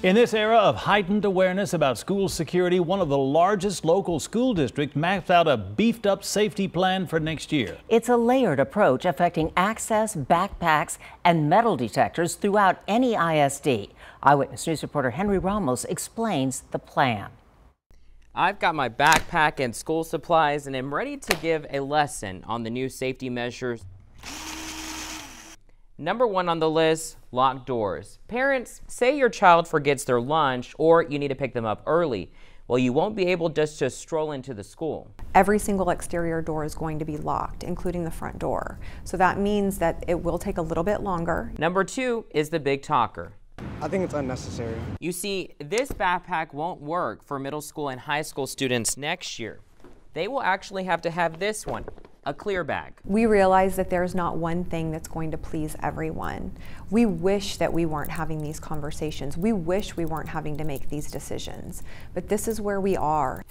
In this era of heightened awareness about school security, one of the largest local school districts mapped out a beefed up safety plan for next year. It's a layered approach affecting access, backpacks, and metal detectors throughout NEISD. Eyewitness News reporter Henry Ramos explains the plan. I've got my backpack and school supplies and am ready to give a lesson on the new safety measures. Number one on the list, locked doors. Parents, say your child forgets their lunch or you need to pick them up early. Well, you won't be able just to stroll into the school. Every single exterior door is going to be locked, including the front door. So that means that it will take a little bit longer. Number two is the big talker. I think it's unnecessary. You see, this backpack won't work for middle school and high school students next year. They will actually have to have this one, a clear bag. We realize that there's not one thing that's going to please everyone. We wish that we weren't having these conversations. We wish we weren't having to make these decisions, but this is where we are.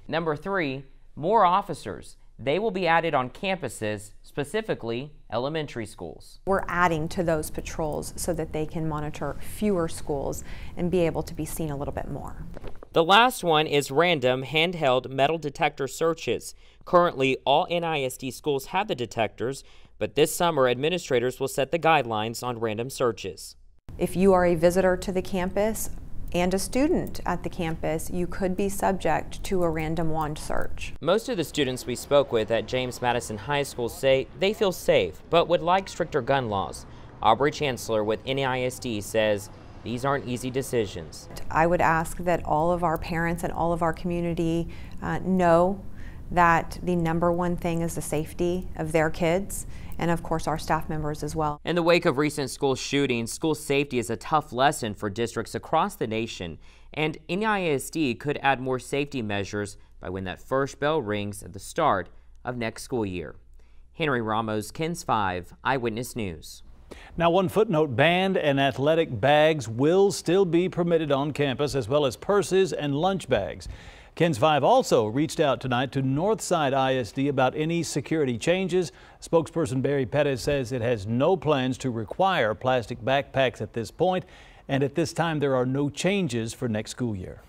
Number three, more officers. They will be added on campuses, specifically elementary schools. We're adding to those patrols so that they can monitor fewer schools and be able to be seen a little bit more. The last one is random handheld metal detector searches. Currently, all NISD schools have the detectors, but this summer administrators will set the guidelines on random searches. If you are a visitor to the campus and a student at the campus, you could be subject to a random wand search. Most of the students we spoke with at James Madison High School say they feel safe, but would like stricter gun laws. Aubrey Chancellor with NEISD says these aren't easy decisions. I would ask that all of our parents and all of our community know that the number one thing is the safety of their kids and of course our staff members as well. In the wake of recent school shootings, school safety is a tough lesson for districts across the nation, and NEISD could add more safety measures by when that first bell rings at the start of next school year. Henry Ramos, KENS 5 Eyewitness News. Now, one footnote: band and athletic bags will still be permitted on campus, as well as purses and lunch bags. KENS 5 also reached out tonight to Northside ISD about any security changes. Spokesperson Barry Pettis says it has no plans to require plastic backpacks at this point, and at this time there are no changes for next school year.